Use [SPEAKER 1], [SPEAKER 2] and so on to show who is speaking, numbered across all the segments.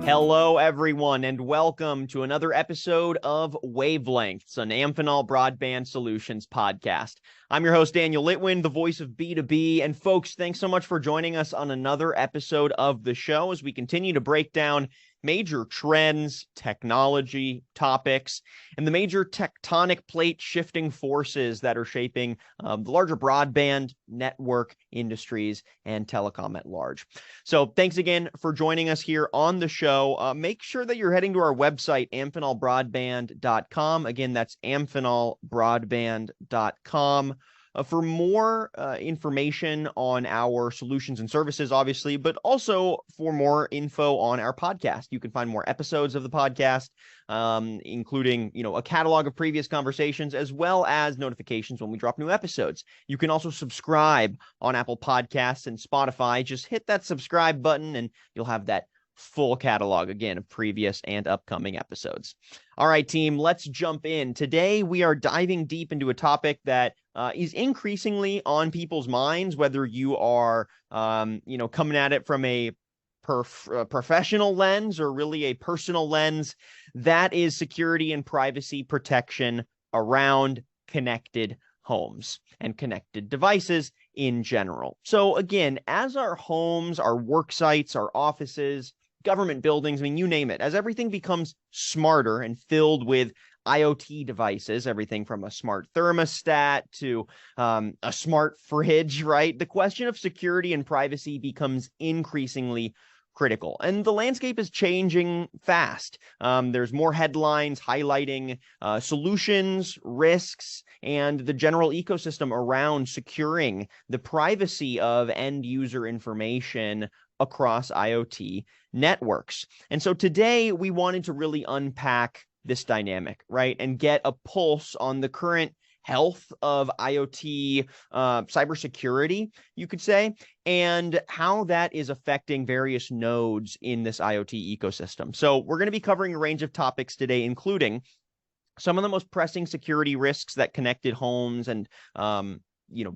[SPEAKER 1] Hello, everyone, and welcome to another episode of Wavelengths, an Amphenol Broadband Solutions podcast. I'm your host, Daniel Litwin, the voice of B2B. And folks, thanks so much for joining us on another episode of the show as we continue to break down major trends, technology, topics, and the major tectonic plate shifting forces that are shaping the larger broadband network industries and telecom at large. So thanks again for joining us here on the show. Make sure that you're heading to our website, amphenolbroadband.com. Again, that's amphenolbroadband.com. For more information on our solutions and services, obviously, but also for more info on our podcast. You can find more episodes of the podcast, including, a catalog of previous conversations, as well as notifications when we drop new episodes. You can also subscribe on Apple Podcasts and Spotify. Just hit that subscribe button and you'll have that full catalog, again, of previous and upcoming episodes. All right, team, let's jump in. Today, we are diving deep into a topic that is increasingly on people's minds, whether you are, coming at it from a professional lens or really a personal lens. That is security and privacy protection around connected homes and connected devices in general. So again, as our homes, our work sites, our offices, government buildings, you name it, as everything becomes smarter and filled with IoT devices, everything from a smart thermostat to a smart fridge, right? The question of security and privacy becomes increasingly critical. And the landscape is changing fast. There's more headlines highlighting solutions, risks, and the general ecosystem around securing the privacy of end user information across IoT networks. And so today we wanted to really unpack this dynamic, right? And get a pulse on the current health of IoT cybersecurity, you could say, and how that is affecting various nodes in this IoT ecosystem. So we're going to be covering a range of topics today, including some of the most pressing security risks that connected homes and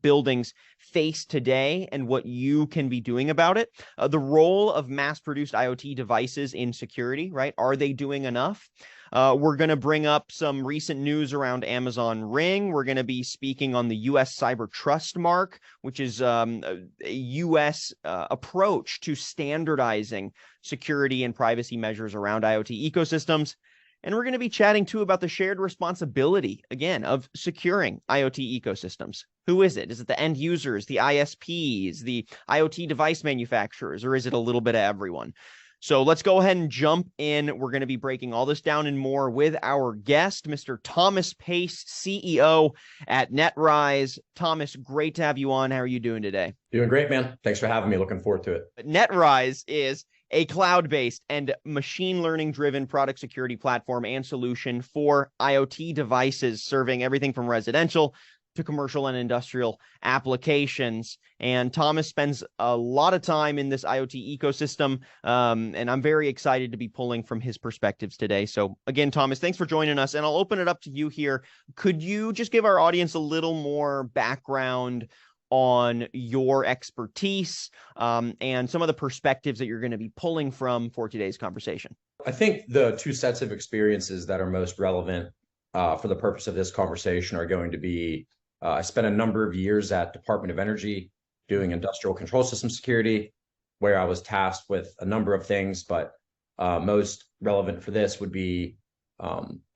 [SPEAKER 1] buildings face today and what you can be doing about it. The role of mass-produced IoT devices in security, right? Are they doing enough? We're going to bring up some recent news around Amazon Ring. We're going to be speaking on the U.S. Cyber Trust Mark, which is a U.S. approach to standardizing security and privacy measures around IoT ecosystems. And we're going to be chatting, too, about the shared responsibility, again, of securing IoT ecosystems. Who is it? Is it the end users, the ISPs, the IoT device manufacturers, or is it a little bit of everyone? So let's go ahead and jump in. We're going to be breaking all this down and more with our guest, Mr. Thomas Pace, CEO at NetRise. Thomas, great to have you on. How are you doing today?
[SPEAKER 2] Doing great, man. Thanks for having me. Looking forward to it.
[SPEAKER 1] NetRise is a cloud-based and machine learning-driven product security platform and solution for IoT devices, serving everything from residential to commercial and industrial applications. And Thomas spends a lot of time in this IoT ecosystem, and I'm very excited to be pulling from his perspectives today. So again, Thomas, thanks for joining us, and I'll open it up to you here. Could you just give our audience a little more background on your expertise and some of the perspectives that you're going to be pulling from for today's conversation?
[SPEAKER 2] I think the two sets of experiences that are most relevant for the purpose of this conversation are going to be, I spent a number of years at Department of Energy doing industrial control system security, where I was tasked with a number of things, but most relevant for this would be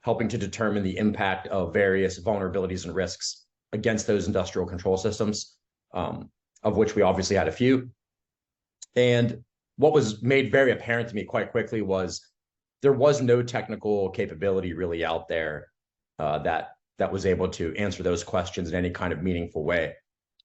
[SPEAKER 2] helping to determine the impact of various vulnerabilities and risks against those industrial control systems, of which we obviously had a few. And what was made very apparent to me quite quickly was there was no technical capability really out there that was able to answer those questions in any kind of meaningful way.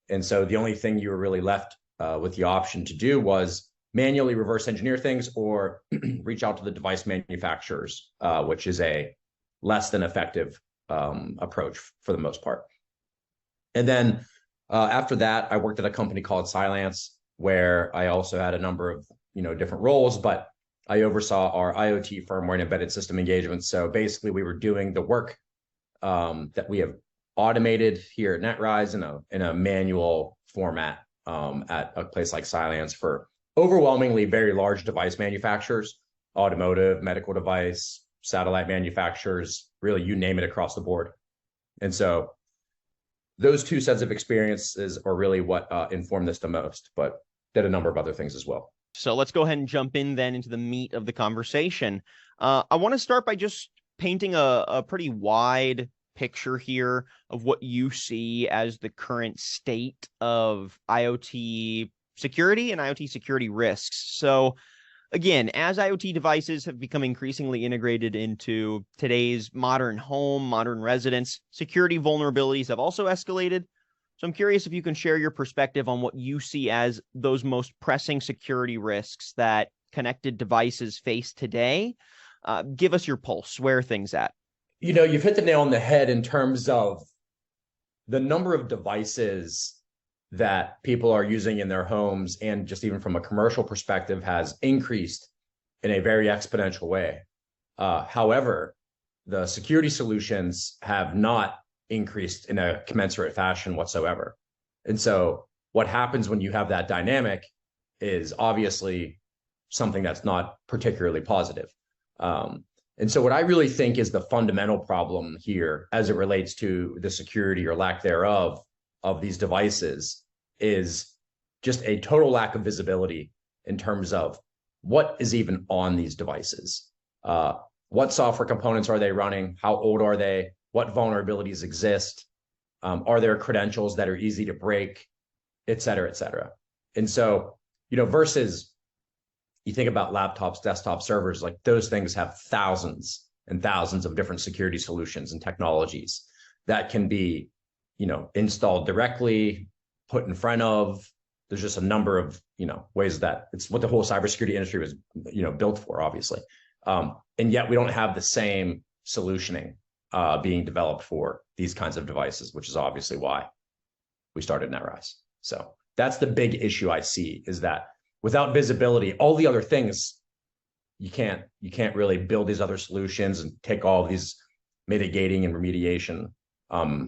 [SPEAKER 2] And so the only thing you were really left with the option to do was manually reverse engineer things or reach out to the device manufacturers, which is a less than effective approach for the most part. And then after that, I worked at a company called Cylance, where I also had a number of different roles, but I oversaw our IoT firmware and embedded system engagements. So basically, we were doing the work that we have automated here at NetRise in a manual format at a place like Cylance for overwhelmingly very large device manufacturers. automotive, medical device, satellite manufacturers, really you name it across the board. And so those two sets of experiences are really what inform this the most, but did a number of other things as well.
[SPEAKER 1] So let's go ahead and jump in then into the meat of the conversation. I want to start by just painting a pretty wide picture here of what you see as the current state of IoT security and IoT security risks. So again, as IoT devices have become increasingly integrated into today's modern home, modern residence, security vulnerabilities have also escalated. So I'm curious if you can share your perspective on what you see as those most pressing security risks that connected devices face today. Give us your pulse. Where are things at?
[SPEAKER 2] You've hit the nail on the head in terms of the number of devices that people are using in their homes, and just even from a commercial perspective has increased in a very exponential way. However, the security solutions have not increased in a commensurate fashion whatsoever. And so what happens when you have that dynamic is obviously something that's not particularly positive. And so what I really think is the fundamental problem here as it relates to the security or lack thereof of these devices is just a total lack of visibility in terms of what is even on these devices. What software components are they running? How old are they? What vulnerabilities exist? Are there credentials that are easy to break, et cetera, et cetera? And so, versus you think about laptops, desktop servers, like those things have thousands and thousands of different security solutions and technologies that can be, installed directly, put in front of. There's just a number of, ways that it's what the whole cybersecurity industry was, built for, obviously. And yet we don't have the same solutioning being developed for these kinds of devices, which is obviously why we started NetRise. So that's the big issue I see, is that without visibility, all the other things, you can't really build these other solutions and take all of these mitigating and remediation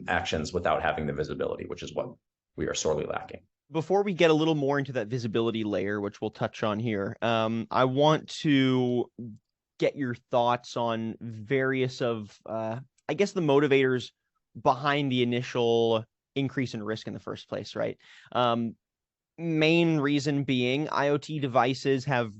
[SPEAKER 2] actions without having the visibility, which is what we are sorely lacking.
[SPEAKER 1] Before we get a little more into that visibility layer, which we'll touch on here, I want to get your thoughts on various of, I guess, the motivators behind the initial increase in risk in the first place, right? Main reason being IoT devices have,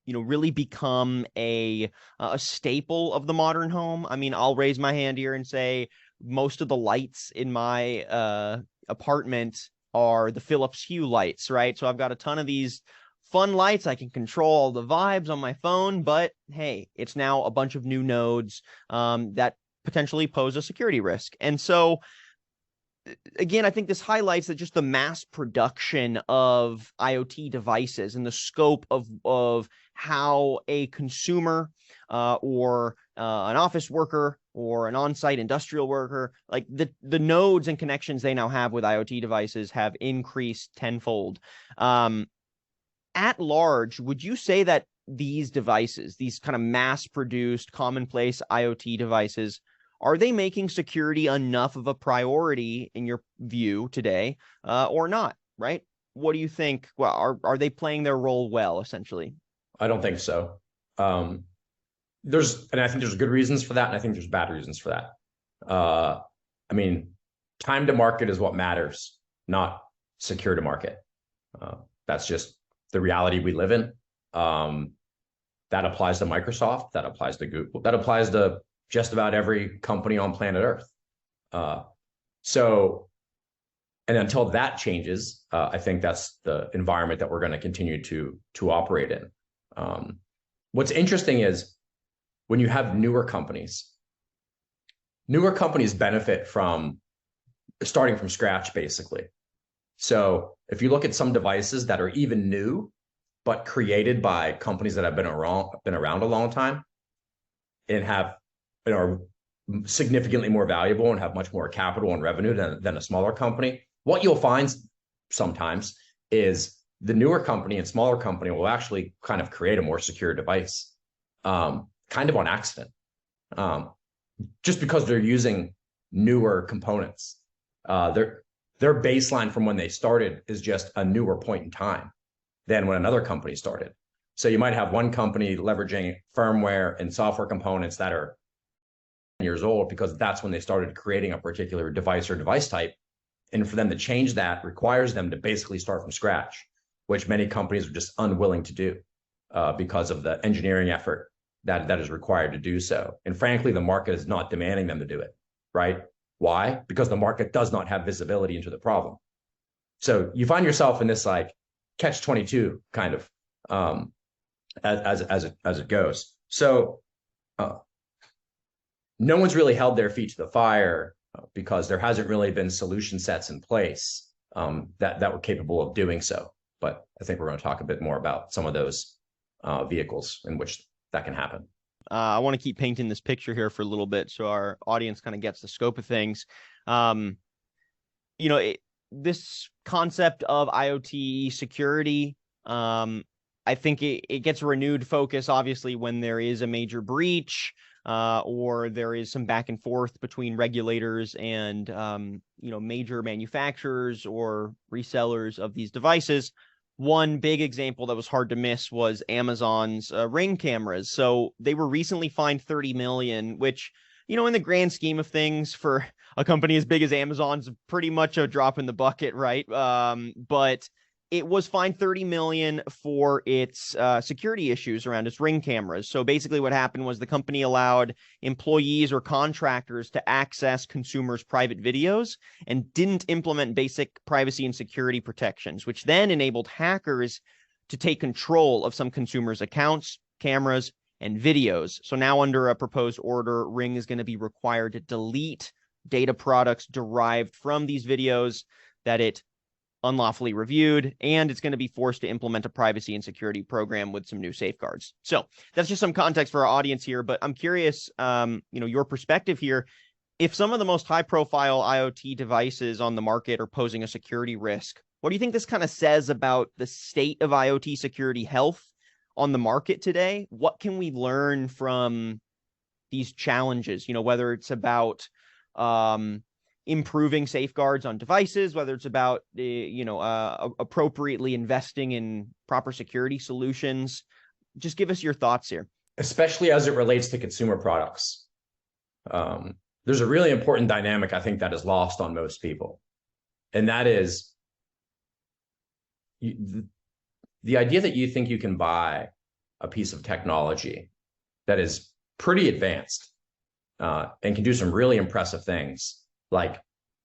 [SPEAKER 1] really become a staple of the modern home. I mean, I'll raise my hand here and say most of the lights in my apartment are the Philips Hue lights, right? So I've got a ton of these fun lights. I can control all the vibes on my phone, but hey, it's now a bunch of new nodes that potentially pose a security risk. And so again, I think this highlights that just the mass production of IoT devices and the scope of how a consumer or an office worker or an on-site industrial worker, like the nodes and connections they now have with IoT devices have increased tenfold. At large, would you say that these devices, these kind of mass-produced, commonplace IoT devices, are they making security enough of a priority in your view today, or not? Right? What do you think? Well, are they playing their role well, essentially?
[SPEAKER 2] I don't think so. And I think there's good reasons for that, and I think there's bad reasons for that. I mean, time to market is what matters, not secure to market. That's just the reality we live in. That applies to Microsoft. That applies to Google. That applies to just about every company on planet Earth. And until that changes, I think that's the environment that we're going to continue to operate in. What's interesting is when you have newer companies benefit from starting from scratch, basically. So if you look at some devices that are even new, but created by companies that have been around a long time and are significantly more valuable and have much more capital and revenue than a smaller company, what you'll find sometimes is the newer company and smaller company will actually kind of create a more secure device, kind of on accident, just because they're using newer components. Their baseline from when they started is just a newer point in time than when another company started. So you might have one company leveraging firmware and software components that are years old because that's when they started creating a particular device or device type. And for them to change that requires them to basically start from scratch, which many companies are just unwilling to do because of the engineering effort that is required to do so. And frankly, the market is not demanding them to do it, right? Why? Because the market does not have visibility into the problem. So you find yourself in this like catch-22 kind of as it goes. So no one's really held their feet to the fire because there hasn't really been solution sets in place that were capable of doing so. But I think we're going to talk a bit more about some of those vehicles in which that can happen.
[SPEAKER 1] I want to keep painting this picture here for a little bit so our audience kind of gets the scope of things. This concept of IoT security, I think it gets renewed focus, obviously, when there is a major breach or there is some back and forth between regulators and, major manufacturers or resellers of these devices. One big example that was hard to miss was Amazon's Ring cameras. So they were recently fined $30 million, which, in the grand scheme of things for a company as big as Amazon's pretty much a drop in the bucket, right? But it was fined $30 million for its security issues around its Ring cameras. So basically what happened was the company allowed employees or contractors to access consumers' private videos and didn't implement basic privacy and security protections, which then enabled hackers to take control of some consumers' accounts, cameras, and videos. So now under a proposed order, Ring is going to be required to delete data products derived from these videos that it unlawfully reviewed, and it's going to be forced to implement a privacy and security program with some new safeguards. So that's just some context for our audience here, but I'm curious, your perspective here. If some of the most high-profile IoT devices on the market are posing a security risk, what do you think this kind of says about the state of IoT security health on the market today? What can we learn from these challenges? Whether it's about improving safeguards on devices, whether it's about appropriately investing in proper security solutions. Just give us your thoughts here.
[SPEAKER 2] Especially as it relates to consumer products. There's a really important dynamic, I think, that is lost on most people. And that is the idea that you think you can buy a piece of technology that is pretty advanced and can do some really impressive things, like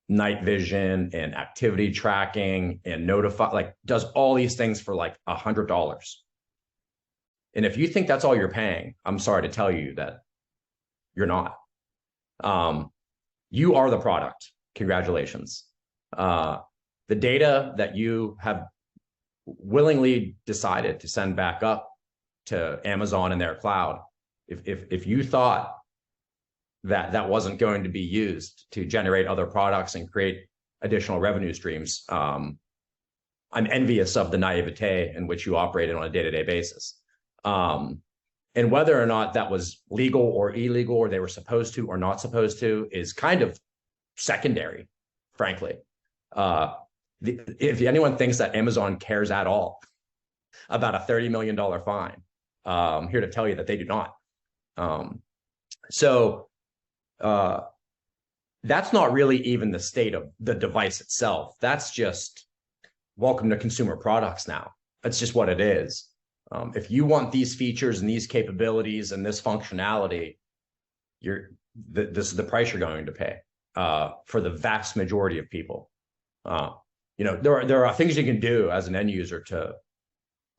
[SPEAKER 2] night vision and activity tracking and notify, does all these things for like $100. And if you think that's all you're paying, I'm sorry to tell you that you're not. You are the product. Congratulations. The data that you have willingly decided to send back up to Amazon and their cloud, if you thought that wasn't going to be used to generate other products and create additional revenue streams, I'm envious of the naivete in which you operated on a day-to-day basis. And whether or not that was legal or illegal, or they were supposed to or not supposed to, is kind of secondary, frankly. If anyone thinks that Amazon cares at all about a $30 million fine, I'm here to tell you that they do not. That's not really even the state of the device itself. That's just welcome to consumer products now. That's just what it is. If you want these features and these capabilities and this functionality, this is the price you're going to pay for the vast majority of people. There are things you can do as an end user to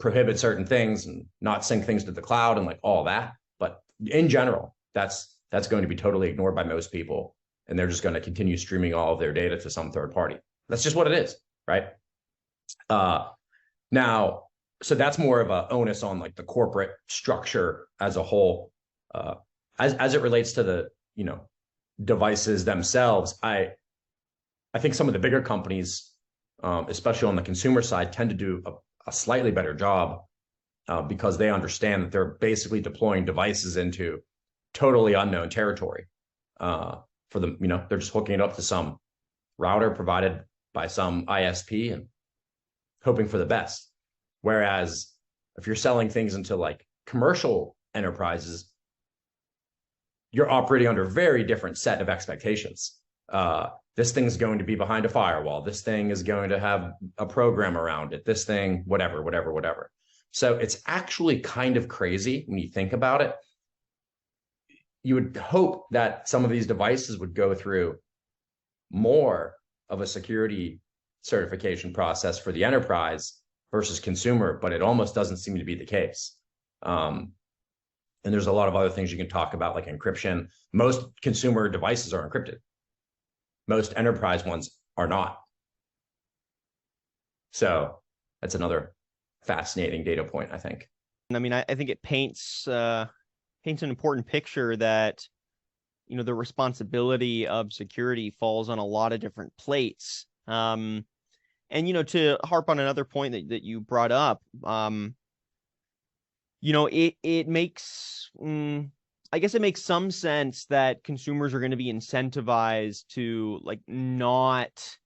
[SPEAKER 2] prohibit certain things and not sync things to the cloud and like all that. But in general, that's going to be totally ignored by most people. And they're just going to continue streaming all of their data to some third party. That's just what it is, right? Now, so that's more of a onus on like the corporate structure as a whole. As it relates to the, devices themselves, I think some of the bigger companies, especially on the consumer side, tend to do a slightly better job because they understand that they're basically deploying devices into totally unknown territory. For them, they're just hooking it up to some router provided by some ISP and hoping for the best. Whereas If you're selling things into like commercial enterprises, you're operating under a very different set of expectations. This thing's going to be behind a firewall. This thing is going to have a program around it. This thing, whatever. So it's actually kind of crazy when you think about it. You would hope that some of these devices would go through more of a security certification process for the enterprise versus consumer, but it almost doesn't seem to be the case. And there's a lot of other things you can talk about, like encryption. Most consumer devices are encrypted. Most enterprise ones are not. So that's another fascinating data point, I think.
[SPEAKER 1] I mean, I think it paints an important picture that, the responsibility of security falls on a lot of different plates. And, to harp on another point that you brought up, it makes, I guess it makes some sense that consumers are going to be incentivized to like not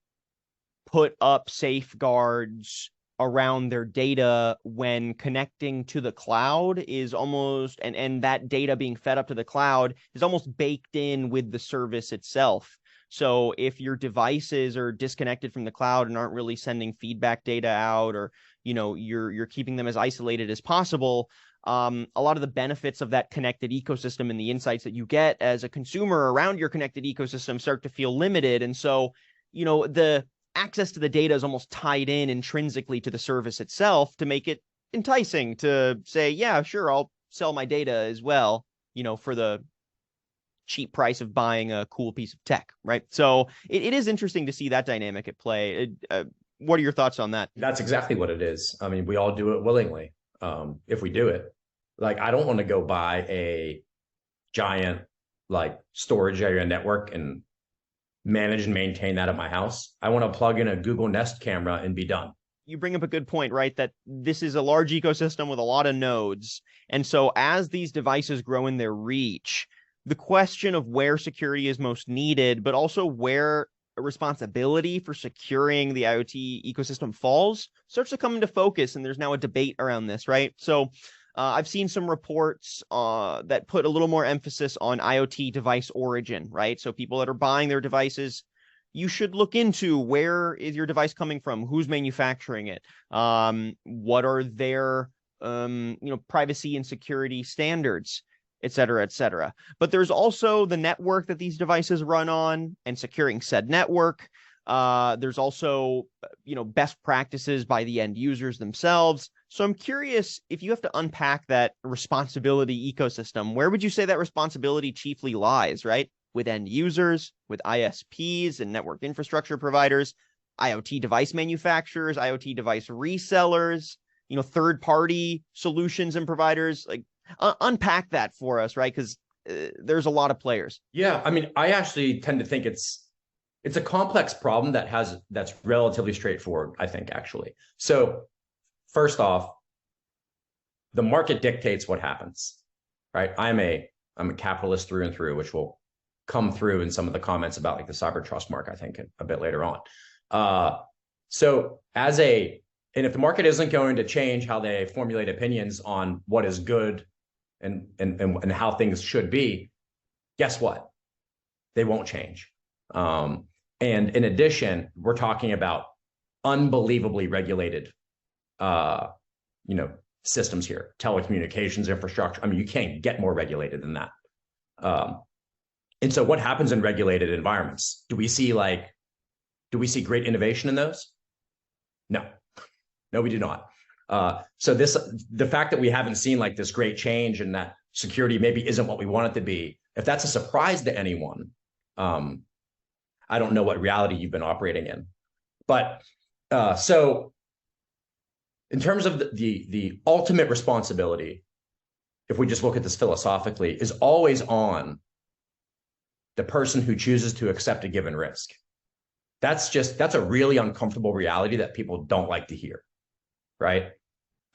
[SPEAKER 1] put up safeguards around their data when connecting to the cloud is almost, and that data being fed up to the cloud is almost baked in with the service itself. So if your devices are disconnected from the cloud and aren't really sending feedback data out, or you're keeping them as isolated as possible, a lot of the benefits of that connected ecosystem and the insights that you get as a consumer around your connected ecosystem start to feel limited. And so, the access to the data is almost tied in intrinsically to the service itself to make it enticing to say, yeah, sure, I'll sell my data as well, for the cheap price of buying a cool piece of tech, right? So it is interesting to see that dynamic at play. What are your thoughts on that?
[SPEAKER 2] That's exactly what it is. I mean, we all do it willingly. If we do it, like, I don't want to go buy a giant like storage area network and manage and maintain that at my house. I want to plug in a Google Nest camera and be done.
[SPEAKER 1] You bring up a good point, right? That this is a large ecosystem with a lot of nodes. And so as these devices grow in their reach, the question of where security is most needed, but also where a responsibility for securing the IoT ecosystem falls, starts to come into focus. And there's now a debate around this, right? So I've seen some reports that put a little more emphasis on IoT device origin, right? So people that are buying their devices, you should look into where is your device coming from, who's manufacturing it, what are their privacy and security standards, et cetera, et cetera. But there's also the network that these devices run on and securing said network. There's also, best practices by the end users themselves. So I'm curious, if you have to unpack that responsibility ecosystem, where would you say that responsibility chiefly lies, right? With end users, with ISPs and network infrastructure providers, IoT device manufacturers, IoT device resellers, third-party solutions and providers. Like, unpack that for us, right? Because there's a lot of players.
[SPEAKER 2] Yeah, I mean, I actually tend to think it's a complex problem that's relatively straightforward, I think, actually. So first off, the market dictates what happens, right? I'm a capitalist through and through, which will come through in some of the comments about like the cyber trust mark, I think, a bit later on. And if the market isn't going to change how they formulate opinions on what is good and how things should be, guess what? They won't change. And in addition, we're talking about unbelievably regulated, systems here, telecommunications infrastructure. I mean, you can't get more regulated than that. And so what happens in regulated environments? Do we see great innovation in those? No, we do not. So the fact that we haven't seen like this great change and that security maybe isn't what we want it to be, if that's a surprise to anyone, I don't know what reality you've been operating in. But so in terms of the ultimate responsibility, if we just look at this philosophically, is always on the person who chooses to accept a given risk. That's a really uncomfortable reality that people don't like to hear, right?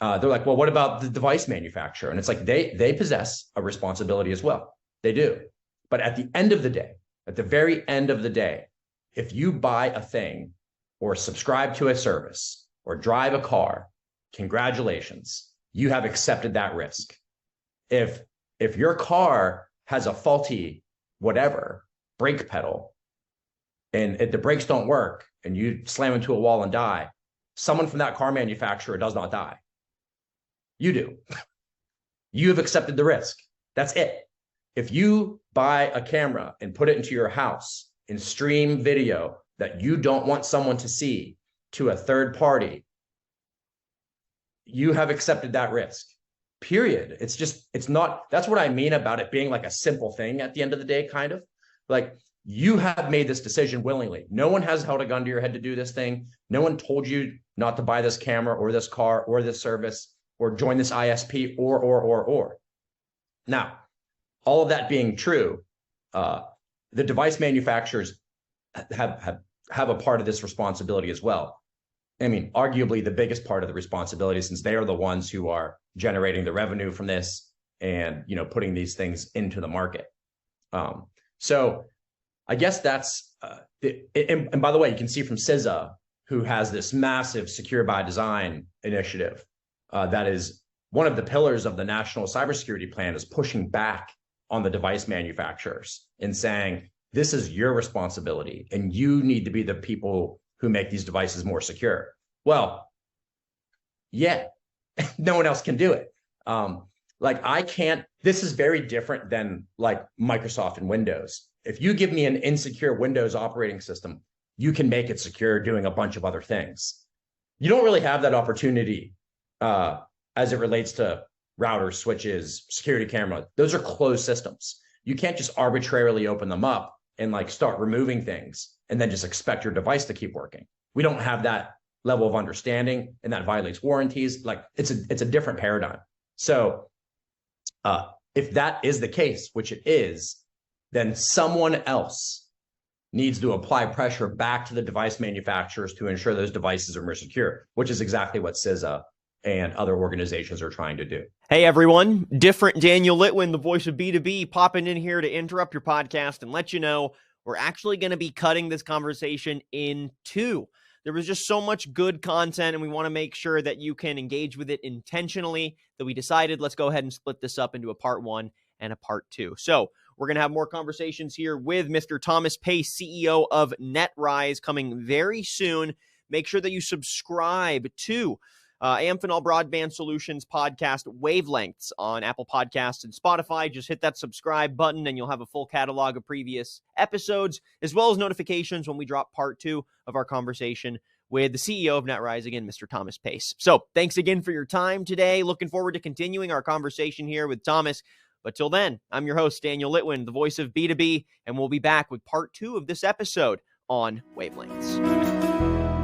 [SPEAKER 2] They're like, well, what about the device manufacturer? And it's like, they possess a responsibility as well. They do. But at the end of the day, at the very end of the day, if you buy a thing or subscribe to a service or drive a car, congratulations. you have accepted that risk. If your car has a faulty whatever brake pedal and the brakes don't work and you slam into a wall and die, someone from that car manufacturer does not die. You do. You have accepted the risk. That's it. If you buy a camera and put it into your house and stream video that you don't want someone to see to a third party, you have accepted that risk. Period. It's not, that's what I mean about it being like a simple thing at the end of the day, kind of. Like, you have made this decision willingly. No one has held a gun to your head to do this thing. No one told you not to buy this camera or this car or this service or join this ISP or. Now, all of that being true, the device manufacturers have a part of this responsibility as well. I mean, arguably the biggest part of the responsibility, since they are the ones who are generating the revenue from this and, you know, putting these things into the market. So I guess that's, and by the way, you can see from CISA, who has this massive Secure by Design initiative that is one of the pillars of the National Cybersecurity Plan, is pushing back on the device manufacturers and saying, this is your responsibility and you need to be the people who make these devices more secure. Well, yeah, no one else can do it. Like, I can't, this is very different than like Microsoft and Windows. If you give me an insecure Windows operating system, you can make it secure doing a bunch of other things. You don't really have that opportunity as it relates to routers, switches, security camera. Those are closed systems. You can't just arbitrarily open them up and like start removing things and then just expect your device to keep working. We don't have that level of understanding, and that violates warranties. Like, it's a different paradigm. So if that is the case, which it is, then someone else needs to apply pressure back to the device manufacturers to ensure those devices are more secure, which is exactly what CISA and other organizations are trying to do.
[SPEAKER 1] Hey everyone, different Daniel Litwin, the voice of B2B, popping in here to interrupt your podcast and let you know we're actually going to be cutting this conversation in two. There was just so much good content, and we want to make sure that you can engage with it intentionally, that we decided let's go ahead and split this up into a part 1 and a part 2. So we're going to have more conversations here with Mr. Thomas Pace, CEO of NetRise, coming very soon. Make sure that you subscribe to Amphenol Broadband Solutions podcast, Wavelengths, on Apple Podcasts and Spotify. Just hit that subscribe button and you'll have a full catalog of previous episodes, as well as notifications when we drop part 2 of our conversation with the CEO of NetRise, again, Mr. Thomas Pace. So thanks again for your time today. Looking forward to continuing our conversation here with Thomas. But till then, I'm your host, Daniel Litwin, the voice of B2B, and we'll be back with part 2 of this episode on Wavelengths.